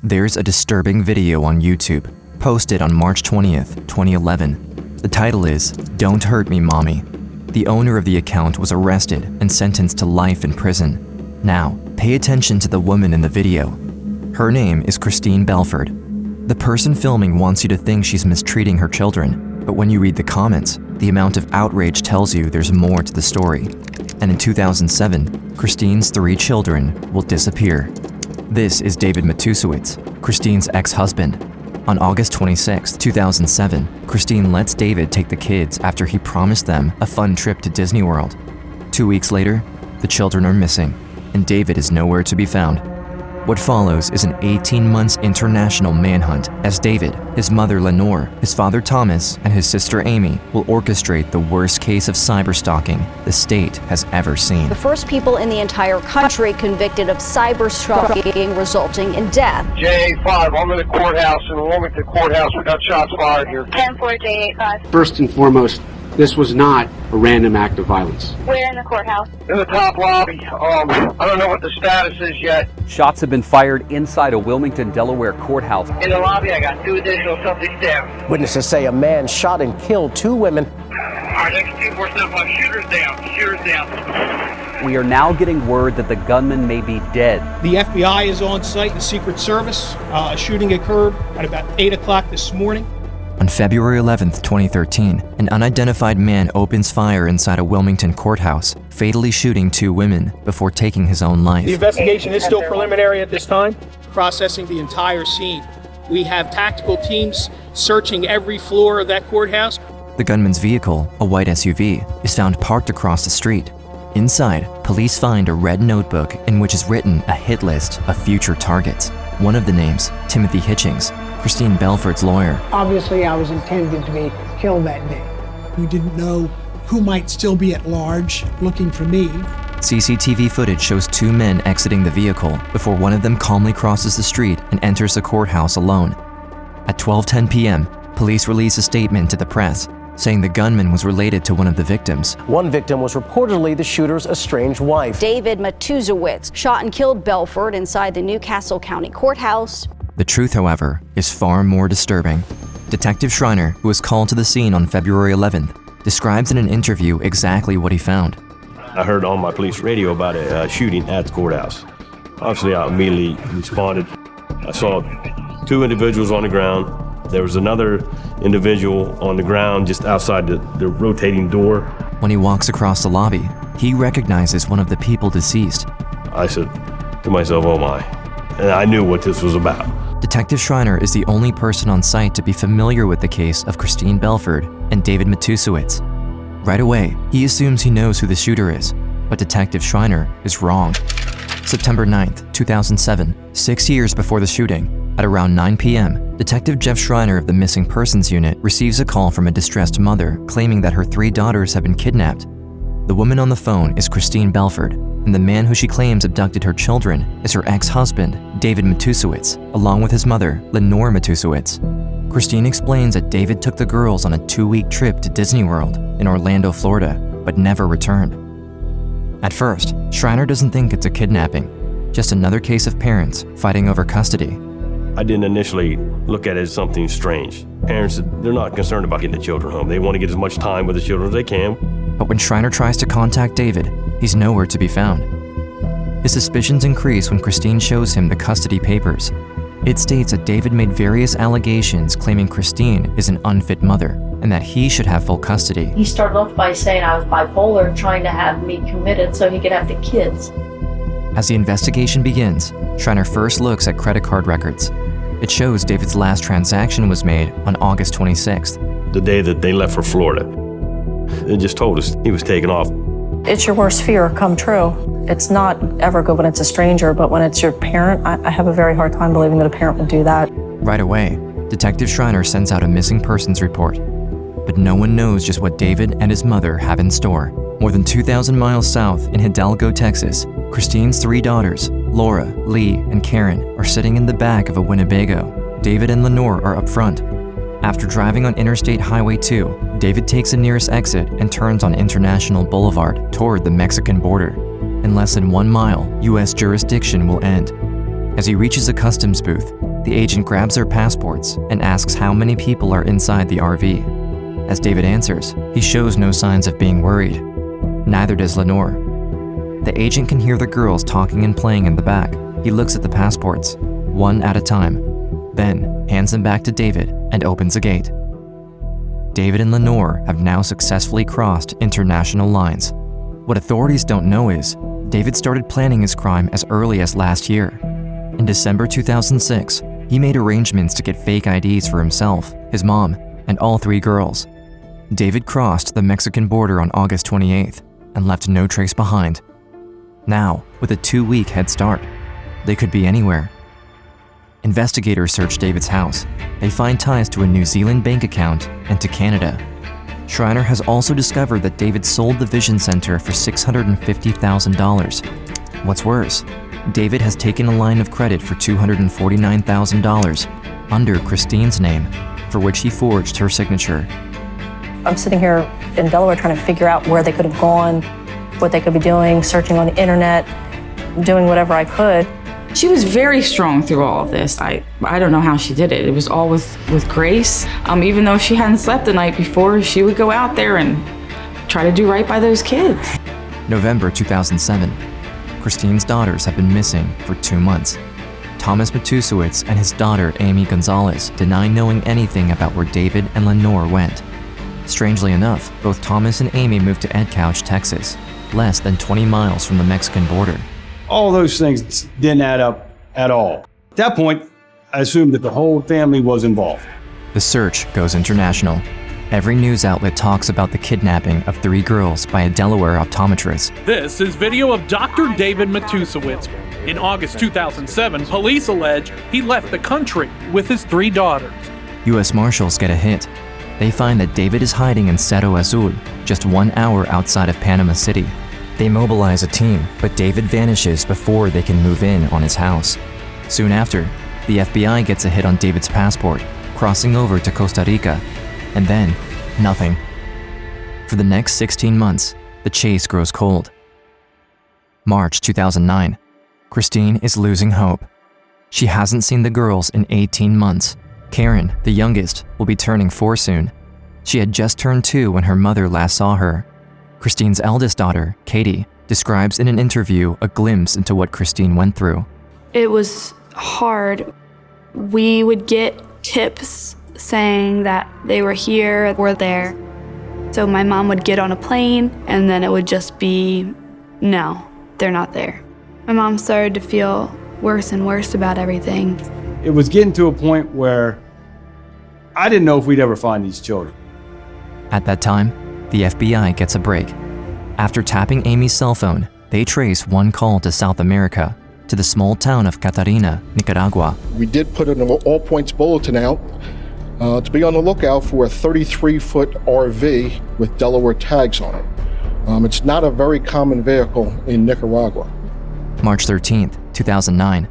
There's a disturbing video on YouTube, posted on March 20th, 2011. The title is, "Don't Hurt Me, Mommy." The owner of the account was arrested and sentenced to life in prison. Now, pay attention to the woman in the video. Her name is Christine Belford. The person filming wants you to think she's mistreating her children, but when you read the comments, the amount of outrage tells you there's more to the story. And in 2007, Christine's 3 children will disappear. This is David Matusiewicz, Christine's ex-husband. On August 26, 2007, Christine lets David take the kids after he promised them a fun trip to Disney World. 2 weeks later, the children are missing, and David is nowhere to be found. What follows is an 18 months international manhunt as David, his mother Lenore, his father Thomas, and his sister Amy will orchestrate the worst case of cyberstalking the state has ever seen. The first people in the entire country convicted of cyberstalking resulting in death. J85, I'm in the courthouse in Wilmington Courthouse. We got shots fired here. 10-4 J85. First and foremost, this was not a random act of violence. Where in the courthouse? In the top lobby. I don't know what the status is yet. Shots have been fired inside a Wilmington, Delaware courthouse. In the lobby, I got 2 additional subjects down. Witnesses say a man shot and killed 2 women. Our next 2-4-7-5, shooters down, shooters down. We are now getting word that the gunman may be dead. The FBI is on site, the Secret Service. A shooting occurred at about 8 o'clock this morning. On February 11, 2013, an unidentified man opens fire inside a Wilmington courthouse, fatally shooting 2 women before taking his own life. The investigation is still preliminary at this time. Processing the entire scene. We have tactical teams searching every floor of that courthouse. The gunman's vehicle, a white SUV, is found parked across the street. Inside, police find a red notebook in which is written a hit list of future targets. One of the names, Timothy Hitchings, Christine Belford's lawyer. Obviously, I was intended to be killed that day. We didn't know who might still be at large looking for me. CCTV footage shows 2 men exiting the vehicle before one of them calmly crosses the street and enters the courthouse alone. At 12:10 p.m., police release a statement to the press, saying the gunman was related to one of the victims. One victim was reportedly the shooter's estranged wife. David Matusiewicz shot and killed Belford inside the Newcastle County Courthouse. The truth, however, is far more disturbing. Detective Schreiner, who was called to the scene on February 11th, describes in an interview exactly what he found. I heard on my police radio about a shooting at the courthouse. Obviously, I immediately responded. I saw 2 individuals on the ground. There was another individual on the ground just outside the rotating door. When he walks across the lobby, he recognizes one of the people deceased. I said to myself, oh my. And I knew what this was about. Detective Schreiner is the only person on site to be familiar with the case of Christine Belford and David Matusiewicz. Right away, he assumes he knows who the shooter is, but Detective Schreiner is wrong. September 9th, 2007, 6 years before the shooting, at around 9 p.m., Detective Jeff Schreiner of the Missing Persons Unit receives a call from a distressed mother claiming that her 3 daughters have been kidnapped. The woman on the phone is Christine Belford, and the man who she claims abducted her children is her ex-husband, David Matusiewicz, along with his mother, Lenore Matusiewicz. Christine explains that David took the girls on a 2-week trip to Disney World in Orlando, Florida, but never returned. At first, Schreiner doesn't think it's a kidnapping, just another case of parents fighting over custody. I didn't initially look at it as something strange. Parents, they're not concerned about getting the children home. They want to get as much time with the children as they can. But when Schreiner tries to contact David, he's nowhere to be found. His suspicions increase when Christine shows him the custody papers. It states that David made various allegations claiming Christine is an unfit mother and that he should have full custody. He started off by saying I was bipolar, trying to have me committed so he could have the kids. As the investigation begins, Schreiner first looks at credit card records. It shows David's last transaction was made on August 26th. The day that they left for Florida. It just told us he was taking off. It's your worst fear come true. It's not ever good when it's a stranger, but when it's your parent, I have a very hard time believing that a parent would do that. Right away, Detective Schreiner sends out a missing persons report. But no one knows just what David and his mother have in store. More than 2,000 miles south in Hidalgo, Texas, Christine's 3 daughters, Laura, Lee, and Karen, are sitting in the back of a Winnebago. David and Lenore are up front. After driving on Interstate Highway 2, David takes the nearest exit and turns on International Boulevard toward the Mexican border. In less than 1 mile, U.S. jurisdiction will end. As he reaches a customs booth, The agent grabs their passports and asks how many people are inside the RV. As David answers, he shows no signs of being worried. Neither does Lenore. The agent can hear the girls talking and playing in the back. He looks at the passports, one at a time, then hands them back to David and opens a gate. David and Lenore have now successfully crossed international lines. What authorities don't know is, David started planning his crime as early as last year. In December 2006, he made arrangements to get fake IDs for himself, his mom, and all 3 girls. David crossed the Mexican border on August 28th and left no trace behind. Now, with a 2-week head start, they could be anywhere. Investigators search David's house. They find ties to a New Zealand bank account and to Canada. Schreiner has also discovered that David sold the Vision Center for $650,000. What's worse, David has taken a line of credit for $249,000 under Christine's name, for which he forged her signature. I'm sitting here in Delaware trying to figure out where they could have gone, what they could be doing, searching on the internet, doing whatever I could. She was very strong through all of this. I don't know how she did it. It was all with grace. Even though she hadn't slept the night before, she would go out there and try to do right by those kids. November 2007. Christine's daughters have been missing for 2 months. Thomas Matusewicz and his daughter Amy Gonzalez deny knowing anything about where David and Lenore went. Strangely enough, both Thomas and Amy moved to Edcouch, Texas, less than 20 miles from the Mexican border. All those things didn't add up at all. At that point, I assumed that the whole family was involved. The search goes international. Every news outlet talks about the kidnapping of 3 girls by a Delaware optometrist. This is video of Dr. David Matusewicz. In August 2007, police allege he left the country with his 3 daughters. U.S. Marshals get a hit. They find that David is hiding in Cerro Azul, just 1 hour outside of Panama City. They mobilize a team, but David vanishes before they can move in on his house. Soon after, the FBI gets a hit on David's passport, crossing over to Costa Rica, and then, nothing. For the next 16 months, the chase grows cold. March 2009. Christine is losing hope. She hasn't seen the girls in 18 months. Karen, the youngest, will be turning 4 soon. She had just turned 2 when her mother last saw her. Christine's eldest daughter, Katie, describes in an interview a glimpse into what Christine went through. It was hard. We would get tips saying that they were here or there. So my mom would get on a plane and then it would just be, no, they're not there. My mom started to feel worse and worse about everything. It was getting to a point where I didn't know if we'd ever find these children. At that time, the FBI gets a break. After tapping Amy's cell phone, they trace one call to South America, to the small town of Catarina, Nicaragua. We did put an all-points bulletin out to be on the lookout for a 33-foot RV with Delaware tags on it. It's not a very common vehicle in Nicaragua. March 13th, 2009.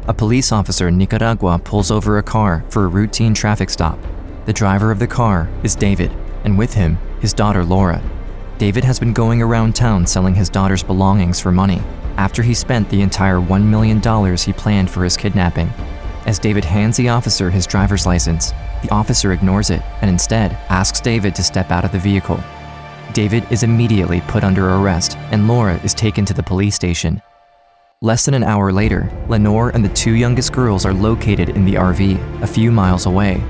A police officer in Nicaragua pulls over a car for a routine traffic stop. The driver of the car is David, and with him, his daughter Laura. David has been going around town selling his daughter's belongings for money after he spent the entire $1 million he planned for his kidnapping. As David hands the officer his driver's license, the officer ignores it and instead asks David to step out of the vehicle. David is immediately put under arrest and Laura is taken to the police station. Less than an hour later, Lenore and the 2 youngest girls are located in the RV, a few miles away.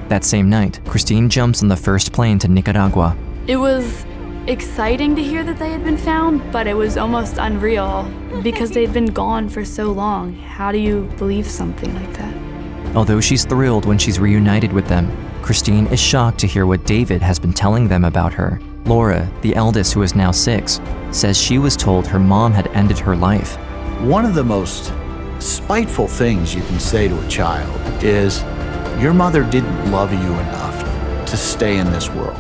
That same night, Christine jumps on the first plane to Nicaragua. It was exciting to hear that they had been found, but it was almost unreal because they'd been gone for so long. How do you believe something like that? Although she's thrilled when she's reunited with them, Christine is shocked to hear what David has been telling them about her. Laura, the eldest who is now 6, says she was told her mom had ended her life. One of the most spiteful things you can say to a child is, your mother didn't love you enough to stay in this world.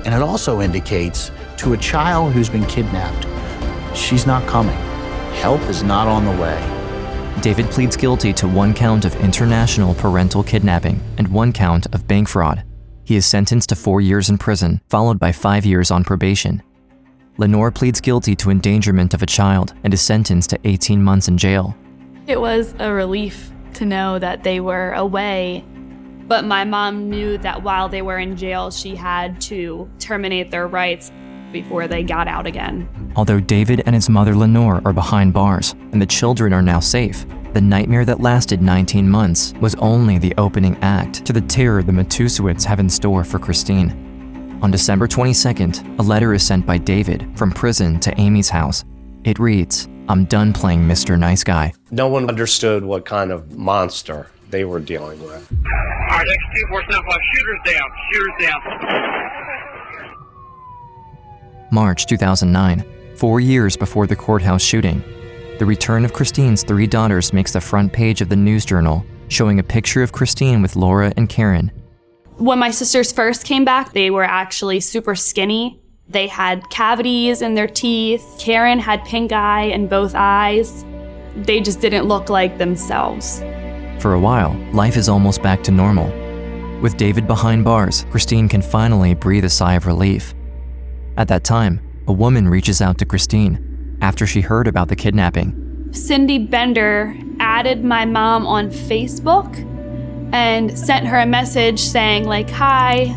And it also indicates to a child who's been kidnapped, she's not coming. Help is not on the way. David pleads guilty to 1 count of international parental kidnapping and 1 count of bank fraud. He is sentenced to 4 years in prison, followed by 5 years on probation. Lenore pleads guilty to endangerment of a child and is sentenced to 18 months in jail. It was a relief to know that they were away. But my mom knew that while they were in jail, she had to terminate their rights before they got out again. Although David and his mother Lenore are behind bars and the children are now safe, the nightmare that lasted 19 months was only the opening act to the terror the Matusowicz have in store for Christine. On December 22nd, a letter is sent by David from prison to Amy's house. It reads, "I'm done playing Mr. Nice Guy." No one understood what kind of monster they were dealing with. All right, next 247, shooters down, shooters down. March 2009, 4 years before the courthouse shooting. The return of Christine's 3 daughters makes the front page of the News Journal, showing a picture of Christine with Laura and Karen. When my sisters first came back, they were actually super skinny. They had cavities in their teeth. Karen had pink eye in both eyes. They just didn't look like themselves. For a while, life is almost back to normal. With David behind bars, Christine can finally breathe a sigh of relief. At that time, a woman reaches out to Christine after she heard about the kidnapping. Cindy Bender added my mom on Facebook and sent her a message saying like, "Hi,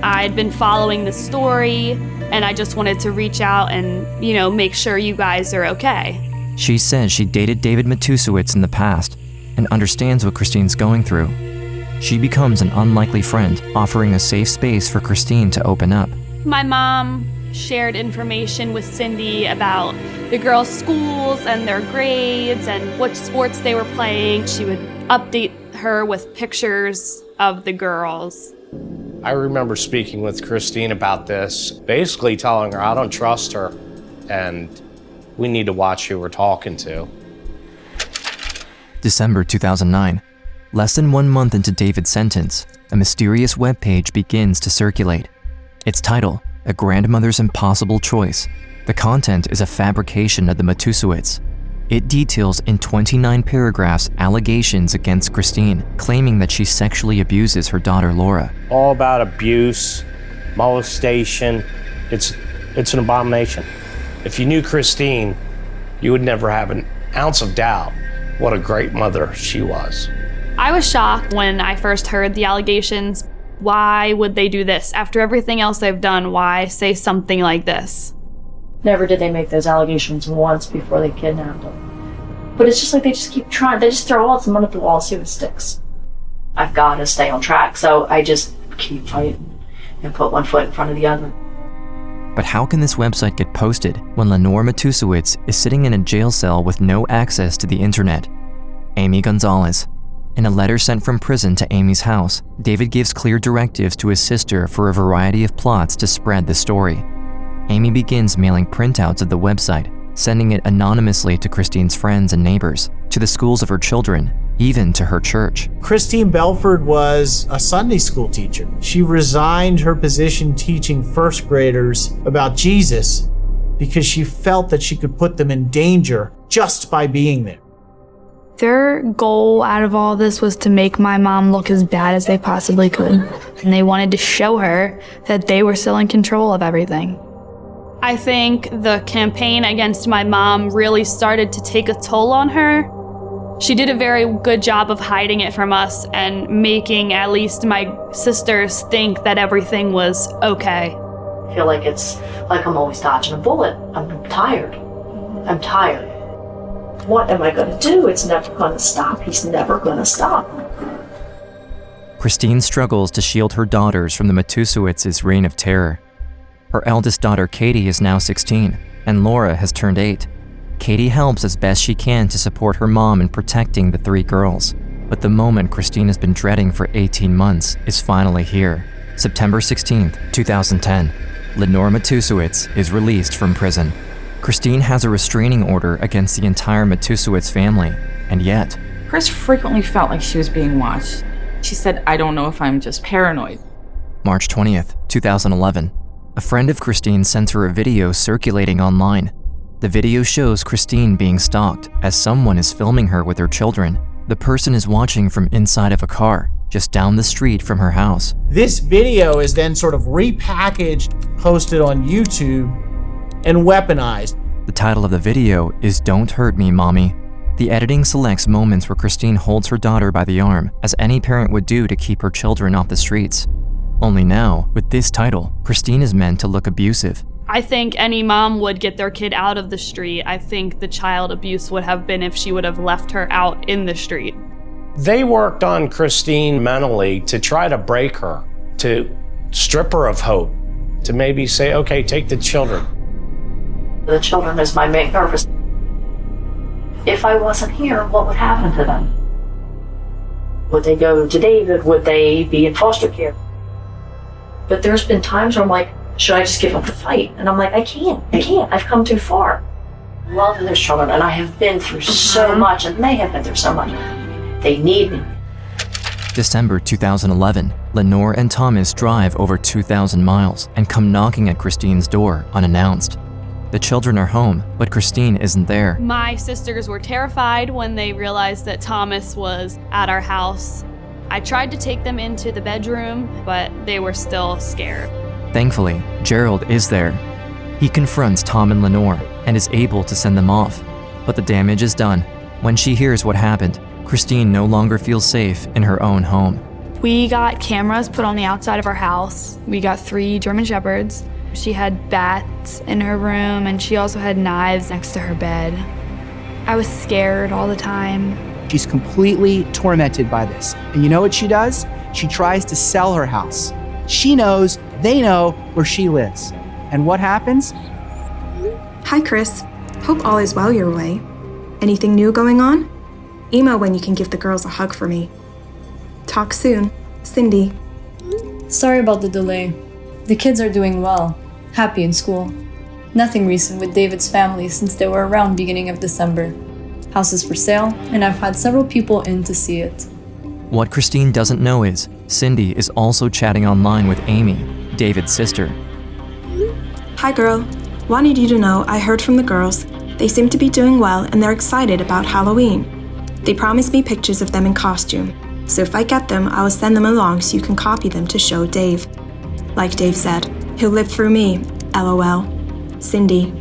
I'd been following the story and I just wanted to reach out and, make sure you guys are okay." She says she dated David Matusowicz in the past and understands what Christine's going through. She becomes an unlikely friend, offering a safe space for Christine to open up. My mom shared information with Cindy about the girls' schools and their grades and what sports they were playing. She would update her with pictures of the girls. I remember speaking with Christine about this, basically telling her I don't trust her and we need to watch who we're talking to. December 2009. Less than 1 month into David's sentence, a mysterious webpage begins to circulate. Its title, A Grandmother's Impossible Choice. The content is a fabrication of the Matusowicz. It details in 29 paragraphs allegations against Christine, claiming that she sexually abuses her daughter Laura. All about abuse, molestation. It's an abomination. If you knew Christine, you would never have an ounce of doubt what a great mother she was. I was shocked when I first heard the allegations. Why would they do this? After everything else they've done, why say something like this? Never did they make those allegations once before they kidnapped them. But it's just like they just keep trying. They just throw all some mud at the wall, see what sticks. I've got to stay on track, so I just keep fighting and put one foot in front of the other. But how can this website get posted when Lenore Matusowicz is sitting in a jail cell with no access to the internet? Amy Gonzalez. In a letter sent from prison to Amy's house, David gives clear directives to his sister for a variety of plots to spread the story. Amy begins mailing printouts of the website, sending it anonymously to Christine's friends and neighbors, to the schools of her children, even to her church. Christine Belford was a Sunday school teacher. She resigned her position teaching first graders about Jesus because she felt that she could put them in danger just by being there. Their goal out of all this was to make my mom look as bad as they possibly could. And they wanted to show her that they were still in control of everything. I think the campaign against my mom really started to take a toll on her. She did a very good job of hiding it from us and making at least my sisters think that everything was okay. I feel like it's like I'm always dodging a bullet. I'm tired. I'm tired. What am I going to do? It's never going to stop. He's never going to stop. Christine struggles to shield her daughters from the Matusowicz's reign of terror. Her eldest daughter, Katie, is now 16, and Laura has turned 8. Katie helps as best she can to support her mom in protecting the 3 girls. But the moment Christine has been dreading for 18 months is finally here. September 16th, 2010. Lenore Matusowicz is released from prison. Christine has a restraining order against the entire Matusowicz family, and yet... Chris frequently felt like she was being watched. She said, "I don't know if I'm just paranoid." March 20th, 2011. A friend of Christine sent her a video circulating online. The video shows Christine being stalked as someone is filming her with her children. The person is watching from inside of a car, just down the street from her house. This video is then sort of repackaged, posted on YouTube, and weaponized. The title of the video is "Don't Hurt Me, Mommy." The editing selects moments where Christine holds her daughter by the arm, as any parent would do to keep her children off the streets. Only now, with this title, Christine is meant to look abusive. I think any mom would get their kid out of the street. I think the child abuse would have been if she would have left her out in the street. They worked on Christine mentally to try to break her, to strip her of hope, to maybe say, okay, take the children. The children is my main purpose. If I wasn't here, what would happen to them? Would they go to David? Would they be in foster care? But there's been times where I'm like, should I just give up the fight? And I'm like, I can't. I've come too far. I love those children, and I have been through so much, and they have been through so much. They need me. December 2011, Lenore and Thomas drive over 2,000 miles and come knocking at Christine's door unannounced. The children are home, but Christine isn't there. My sisters were terrified when they realized that Thomas was at our house. I tried to take them into the bedroom, but they were still scared. Thankfully, Gerald is there. He confronts Tom and Lenore and is able to send them off, but the damage is done. When she hears what happened, Christine no longer feels safe in her own home. We got cameras put on the outside of our house. We got 3 German Shepherds. She had bats in her room, and she also had knives next to her bed. I was scared all the time. She's completely tormented by this. And you know what she does? She tries to sell her house. She knows, they know where she lives. And what happens? Hi, Chris. Hope all is well your way. Anything new going on? Email when you can give the girls a hug for me. Talk soon. Cindy. Sorry about the delay. The kids are doing well, happy in school. Nothing recent with David's family since they were around beginning of December. House is for sale, and I've had several people in to see it. What Christine doesn't know is, Cindy is also chatting online with Amy, David's sister. Hi, girl. Wanted you to know I heard from the girls. They seem to be doing well and they're excited about Halloween. They promised me pictures of them in costume, so if I get them, I will send them along so you can copy them to show Dave. Like Dave said, he'll live through me, LOL. Cindy.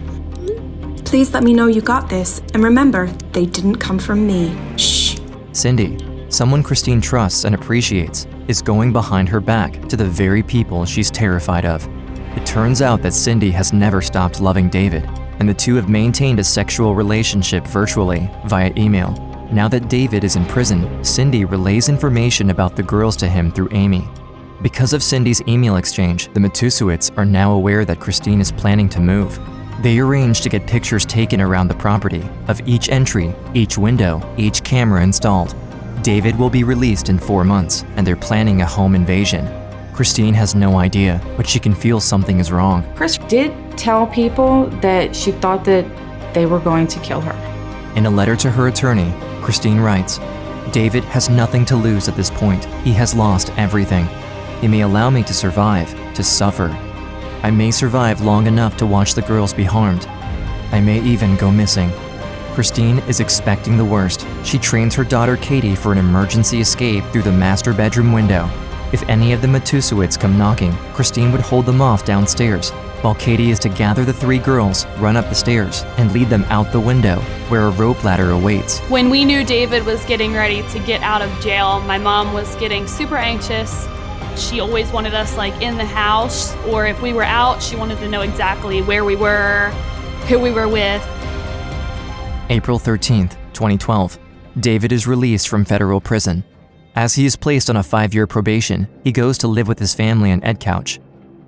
Please let me know you got this, and remember, they didn't come from me. Shh. Cindy, someone Christine trusts and appreciates, is going behind her back to the very people she's terrified of. It turns out that Cindy has never stopped loving David, and the two have maintained a sexual relationship virtually via email. Now that David is in prison, Cindy relays information about the girls to him through Amy. Because of Cindy's email exchange, the Matusowitz are now aware that Christine is planning to move. They arrange to get pictures taken around the property of each entry, each window, each camera installed. David will be released in 4 months, and they're planning a home invasion. Christine has no idea, but she can feel something is wrong. Chris did tell people that she thought that they were going to kill her. In a letter to her attorney, Christine writes, "David has nothing to lose at this point. He has lost everything. He may allow me to survive, to suffer. I may survive long enough to watch the girls be harmed. I may even go missing." Christine is expecting the worst. She trains her daughter Katie for an emergency escape through the master bedroom window. If any of the Matusowitz come knocking, Christine would hold them off downstairs, while Katie is to gather the 3 girls, run up the stairs, and lead them out the window, where a rope ladder awaits. When we knew David was getting ready to get out of jail, my mom was getting super anxious. She always wanted us in the house, or if we were out, she wanted to know exactly where we were, who we were with. April 13th, 2012. David is released from federal prison. As he is placed on a 5-year probation, he goes to live with his family in Edcouch.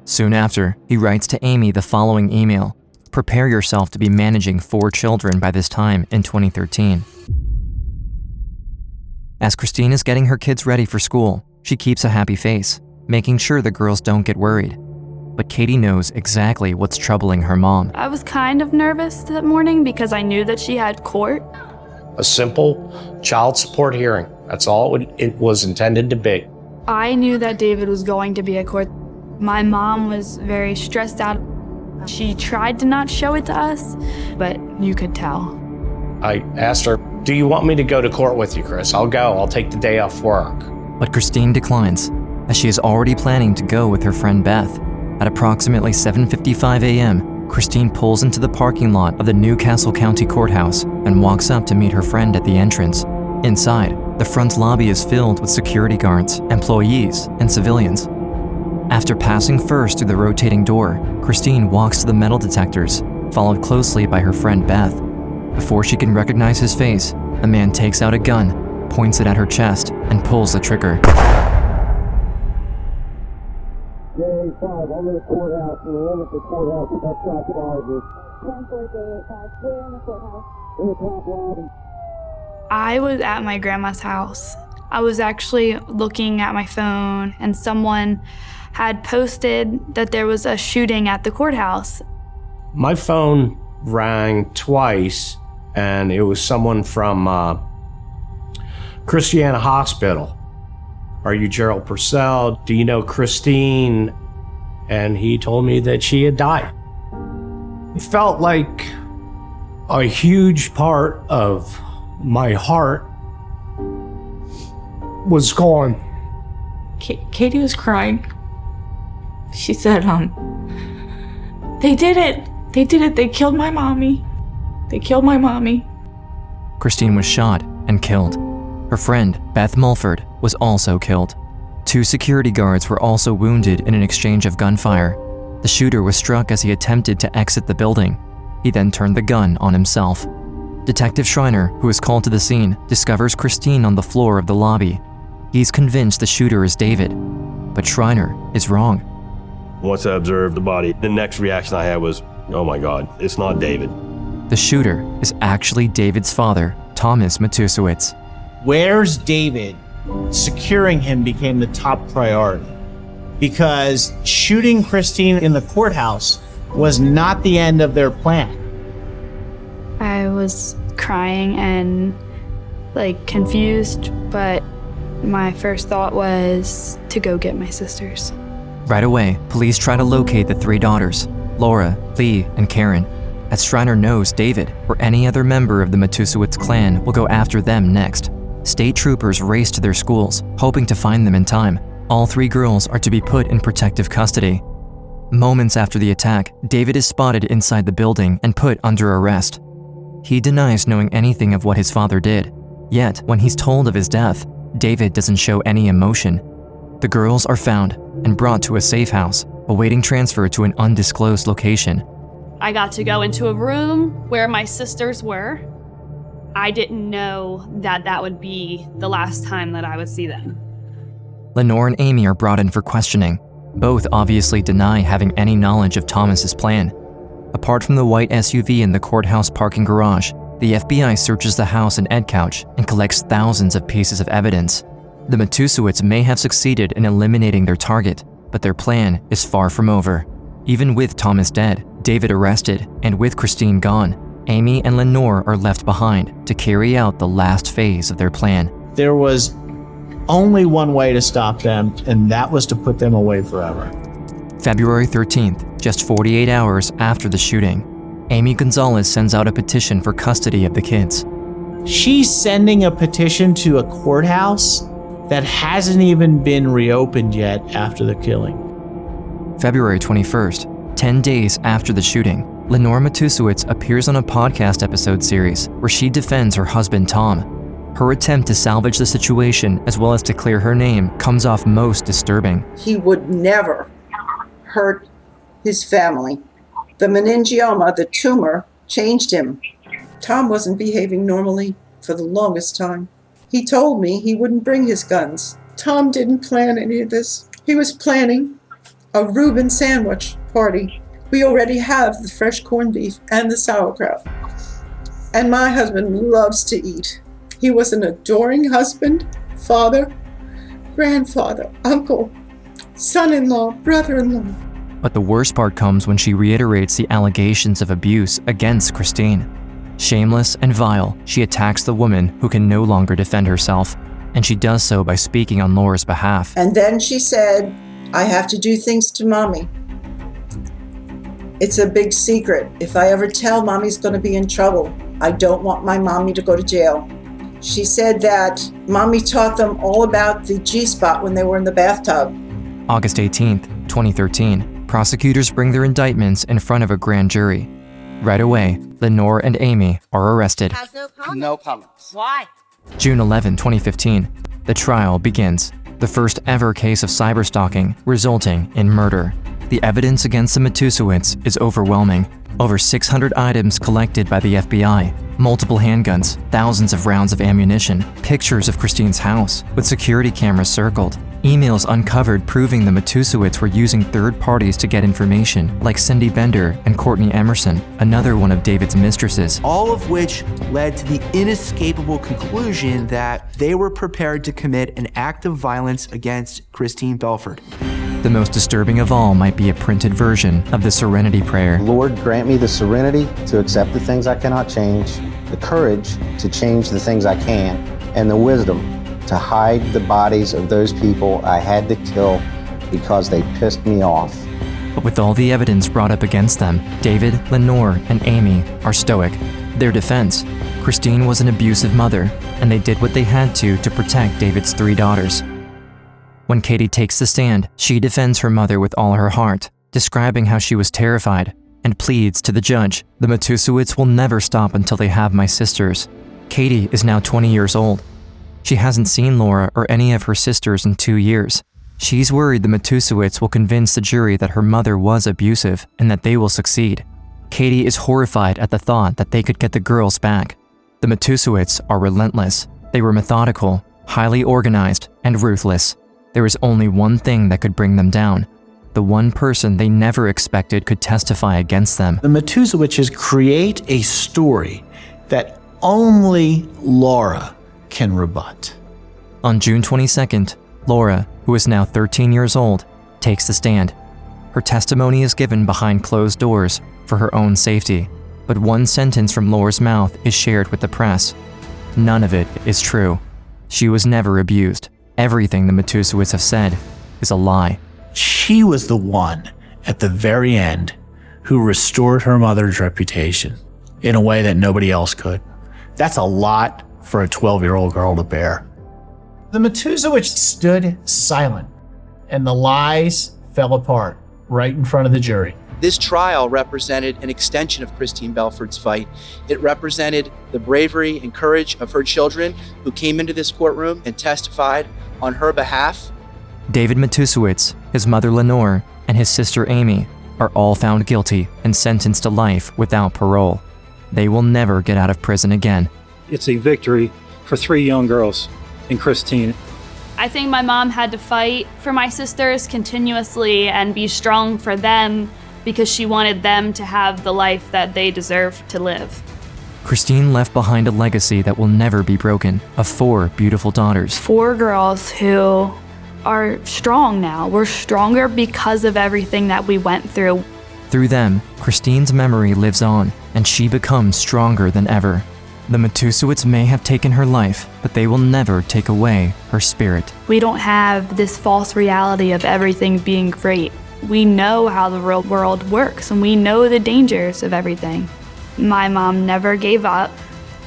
Soon after, he writes to Amy the following email: "Prepare yourself to be managing 4 children by this time in 2013. As Christine is getting her kids ready for school, she keeps a happy face, making sure the girls don't get worried. But Katie knows exactly what's troubling her mom. I was kind of nervous that morning because I knew that she had court. A simple child support hearing. That's all it was intended to be. I knew that David was going to be at court. My mom was very stressed out. She tried to not show it to us, but you could tell. I asked her, "Do you want me to go to court with you, Chris? I'll go. I'll take the day off work." But Christine declines, as she is already planning to go with her friend Beth. At approximately 7:55 a.m., Christine pulls into the parking lot of the Newcastle County Courthouse and walks up to meet her friend at the entrance. Inside, the front lobby is filled with security guards, employees, and civilians. After passing first through the rotating door, Christine walks to the metal detectors, followed closely by her friend Beth. Before she can recognize his face, a man takes out a gun, points it at her chest, and pulls the trigger. I'm in the courthouse. We're in the courthouse. We got shot charges. 10-4-8-5. We're in the courthouse. In the top lobby. I was at my grandma's house. I was actually looking at my phone, and someone had posted that there was a shooting at the courthouse. My phone rang twice, and it was someone from Christiana Hospital. Are you Gerald Purcell? Do you know Christine? And he told me that she had died. It felt like a huge part of my heart was gone. Katie was crying. She said, they did it. They did it. They killed my mommy. They killed my mommy. Christine was shot and killed. Her friend, Beth Mulford, was also killed. 2 security guards were also wounded in an exchange of gunfire. The shooter was struck as he attempted to exit the building. He then turned the gun on himself. Detective Schreiner, who is called to the scene, discovers Christine on the floor of the lobby. He's convinced the shooter is David, but Schreiner is wrong. Once I observed the body, the next reaction I had was, oh my God, it's not David. The shooter is actually David's father, Thomas Matusewicz. Where's David? Securing him became the top priority because shooting Christine in the courthouse was not the end of their plan. I was crying and confused, but my first thought was to go get my sisters. Right away, police try to locate the 3 daughters, Laura, Lee, and Karen, as Schreiner knows David or any other member of the Matusewicz clan will go after them next. State troopers race to their schools, hoping to find them in time. All 3 girls are to be put in protective custody. Moments after the attack, David is spotted inside the building and put under arrest. He denies knowing anything of what his father did. Yet, when he's told of his death, David doesn't show any emotion. The girls are found and brought to a safe house, awaiting transfer to an undisclosed location. I got to go into a room where my sisters were. I didn't know that that would be the last time that I would see them. Lenore and Amy are brought in for questioning. Both obviously deny having any knowledge of Thomas's plan. Apart from the white SUV in the courthouse parking garage, the FBI searches the house and Ed couch and collects thousands of pieces of evidence. The Matusewicz may have succeeded in eliminating their target, but their plan is far from over. Even with Thomas dead, David arrested, and with Christine gone, Amy and Lenore are left behind to carry out the last phase of their plan. There was only one way to stop them, and that was to put them away forever. February 13th, just 48 hours after the shooting, Amy Gonzalez sends out a petition for custody of the kids. She's sending a petition to a courthouse that hasn't even been reopened yet after the killing. February 21st, 10 days after the shooting, Lenore Matusewicz appears on a podcast episode series where she defends her husband Tom. Her attempt to salvage the situation as well as to clear her name comes off most disturbing. He would never hurt his family. The meningioma, the tumor, changed him. Tom wasn't behaving normally for the longest time. He told me he wouldn't bring his guns. Tom didn't plan any of this. He was planning a Reuben sandwich party. We already have the fresh corned beef and the sauerkraut. And my husband loves to eat. He was an adoring husband, father, grandfather, uncle, son-in-law, brother-in-law. But the worst part comes when she reiterates the allegations of abuse against Christine. Shameless and vile, she attacks the woman who can no longer defend herself, and she does so by speaking on Laura's behalf. And then she said, I have to do things to Mommy. It's a big secret. If I ever tell Mommy's going to be in trouble, I don't want my Mommy to go to jail. She said that Mommy taught them all about the G-spot when they were in the bathtub. August 18th, 2013, Prosecutors bring their indictments in front of a grand jury. Right away, Lenore and Amy are arrested. No comments. Why? June 11, 2015, the trial begins. The first ever case of cyberstalking resulting in murder. The evidence against the Matusowicz is overwhelming. Over 600 items collected by the FBI, multiple handguns, thousands of rounds of ammunition, pictures of Christine's house with security cameras circled, emails uncovered proving the Matusowicz were using third parties to get information, like Cindy Bender and Courtney Emerson, another one of David's mistresses. All of which led to the inescapable conclusion that they were prepared to commit an act of violence against Christine Belford. The most disturbing of all might be a printed version of the Serenity Prayer. Lord, grant me the serenity to accept the things I cannot change, the courage to change the things I can, and the wisdom to hide the bodies of those people I had to kill because they pissed me off. But with all the evidence brought up against them, David, Lenore, and Amy are stoic. Their defense: Christine was an abusive mother, and they did what they had to protect David's 3 daughters. When Katie takes the stand, she defends her mother with all her heart, describing how she was terrified, and pleads to the judge, "The Matusowicz will never stop until they have my sisters." Katie is now 20 years old. She hasn't seen Laura or any of her sisters in 2 years. She's worried the Matusowicz will convince the jury that her mother was abusive and that they will succeed. Katie is horrified at the thought that they could get the girls back. The Matusowicz are relentless. They were methodical, highly organized, and ruthless. There is only one thing that could bring them down. The one person they never expected could testify against them. The Matusowiczes create a story that only Laura can rebut. On June 22nd, Laura, who is now 13 years old, takes the stand. Her testimony is given behind closed doors for her own safety, but one sentence from Laura's mouth is shared with the press. None of it is true. She was never abused. Everything the Matusowicz have said is a lie. She was the one at the very end who restored her mother's reputation in a way that nobody else could. That's a lot for a 12-year-old girl to bear. The Matusowicz stood silent, and the lies fell apart right in front of the jury. This trial represented an extension of Christine Belford's fight. It represented the bravery and courage of her children who came into this courtroom and testified on her behalf. David Matusowicz, his mother Lenore, and his sister Amy are all found guilty and sentenced to life without parole. They will never get out of prison again. It's a victory for 3 young girls and Christine. I think my mom had to fight for my sisters continuously and be strong for them because she wanted them to have the life that they deserve to live. Christine left behind a legacy that will never be broken of 4 beautiful daughters. 4 girls who are strong now. We're stronger because of everything that we went through. Through them, Christine's memory lives on, and she becomes stronger than ever. The Matusowicz may have taken her life, but they will never take away her spirit. We don't have this false reality of everything being great. We know how the real world works, and we know the dangers of everything. My mom never gave up,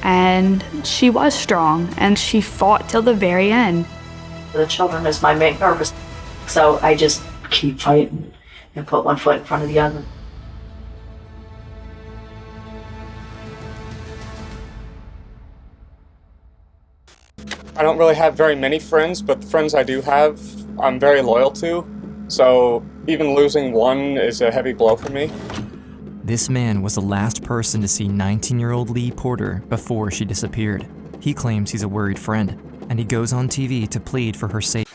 and she was strong, and she fought till the very end. The children is my main purpose, so I just keep fighting and put one foot in front of the other. I don't really have very many friends, but the friends I do have, I'm very loyal to. So even losing one is a heavy blow for me. This man was the last person to see 19-year-old Lee Porter before she disappeared. He claims he's a worried friend, and he goes on TV to plead for her safety.